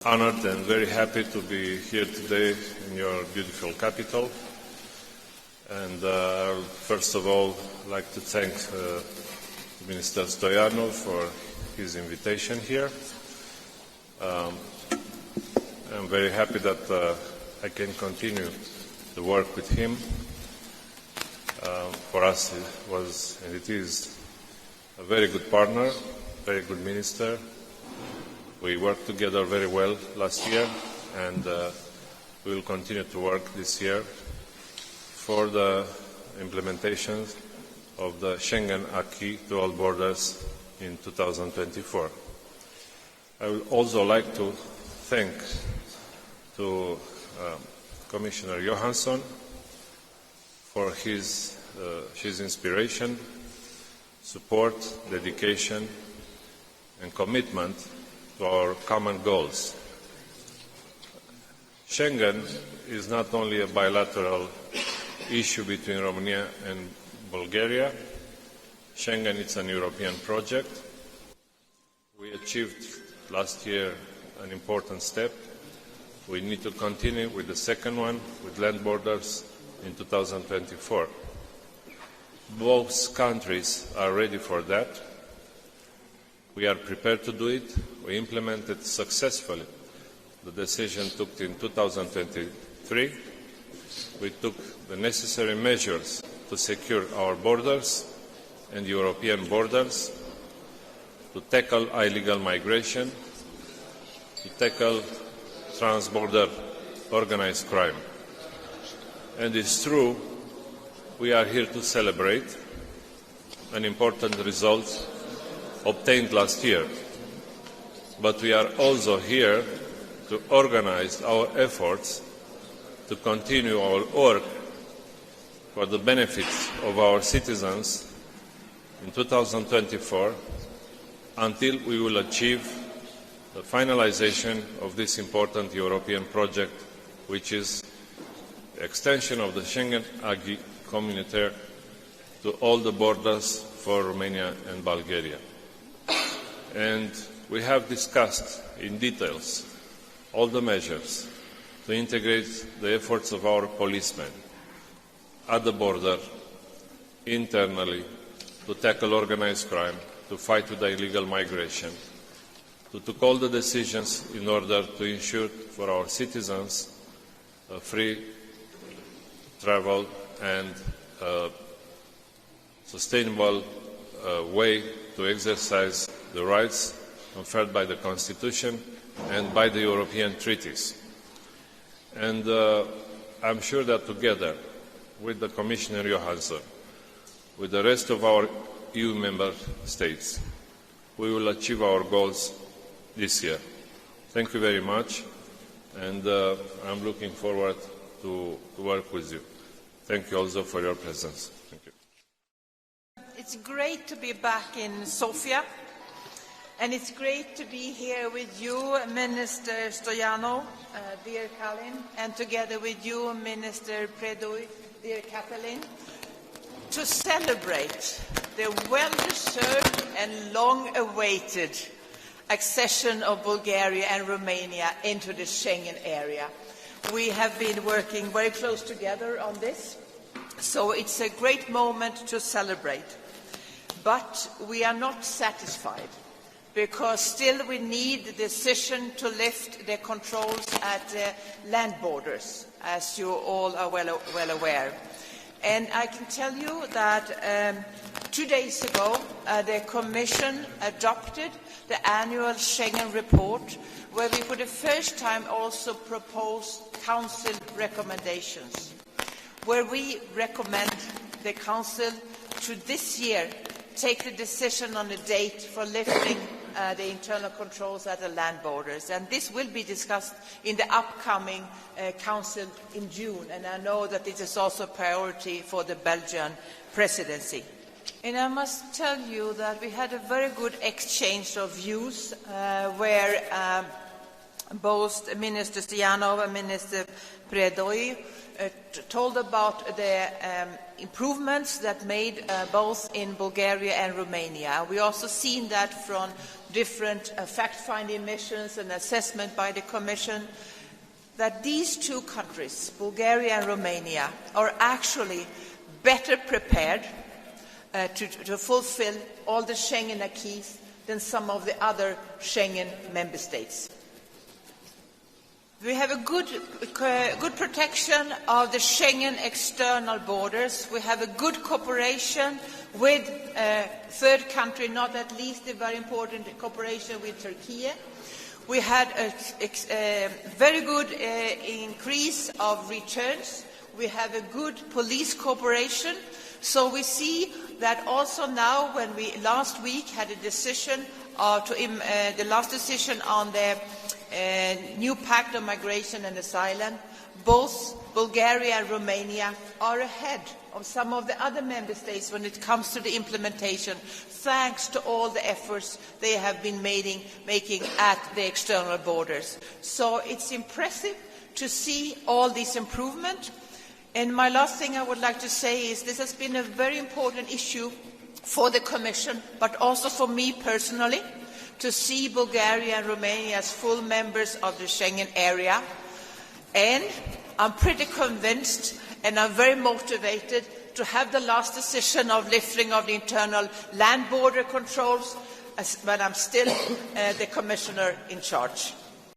Honored and very happy to be here today in your beautiful capital. And first of all, I'd like to thank Minister Stoyanov for his invitation here. I'm very happy that I can continue to work with him. For us, it was and it is a very good partner, very good minister. We worked together very well last year, and we will continue to work this year for the implementation of the Schengen acquis to all borders in 2024. I would also like to thank Commissioner Johansson for his inspiration, support, dedication, and commitment to our common goals. Schengen is not only a bilateral issue between Romania and Bulgaria. Schengen is an European project. We achieved last year an important step. We need to continue with the second one, with land borders, in 2024. Both countries are ready for that. We are prepared to do it. We implemented successfully the decision took in 2023. We took the necessary measures to secure our borders and European borders, to tackle illegal migration, to tackle trans-border organized crime. And it's true, we are here to celebrate an important result obtained last year. But we are also here to organize our efforts to continue our work for the benefit of our citizens in 2024 until we will achieve the finalization of this important European project, which is the extension of the Schengen acquis communautaire to all the borders for Romania and Bulgaria. And we have discussed in details all the measures to integrate the efforts of our policemen at the border, internally, to tackle organized crime, to fight with illegal migration, to take all the decisions in order to ensure for our citizens a free travel and sustainable way to exercise the rights conferred by the Constitution and by the European treaties. And I'm sure that together with the Commissioner Johansson, with the rest of our EU member states, we will achieve our goals this year. Thank you very much, and I'm looking forward to work with you. Thank you also for your presence. Thank you. It's great to be back in Sofia, and it's great to be here with you, Minister Stoyanov, dear Kalin, and together with you, Minister Predoy, dear Katalin, to celebrate the well-deserved and long-awaited accession of Bulgaria and Romania into the Schengen area. We have been working very close together on this, so it's a great moment to celebrate. But we are not satisfied, because still we need the decision to lift the controls at the land borders, as you all are well aware. And I can tell you that 2 days ago, the Commission adopted the annual Schengen report, where we for the first time also proposed Council recommendations, where we recommend the Council to this year take the decision on a date for lifting the internal controls at the land borders. And this will be discussed in the upcoming Council in June, and I know that it is also a priority for the Belgian presidency. And I must tell you that we had a very good exchange of views where both Minister Stoyanov and Minister Predoi told about the improvements that made both in Bulgaria and Romania. We also seen that from different fact-finding missions and assessment by the Commission, that these two countries, Bulgaria and Romania, are actually better prepared to fulfill all the Schengen acquis than some of the other Schengen member states. We have a good protection of the Schengen external borders. We have a good cooperation with third country, not at least the very important cooperation with Turkey. We had a very good increase of returns. We have a good police cooperation. So we see that also now, when we last week had a decision the last decision on the new pact on migration and asylum, both Bulgaria and Romania are ahead of some of the other member states when it comes to the implementation, thanks to all the efforts they have been making at the external borders. So it's impressive to see all this improvement. And my last thing I would like to say is this has been a very important issue for the Commission, but also for me personally, to see Bulgaria and Romania as full members of the Schengen area. And I'm pretty convinced and I'm very motivated to have the last decision of lifting of the internal land border controls when I'm still the Commissioner in charge.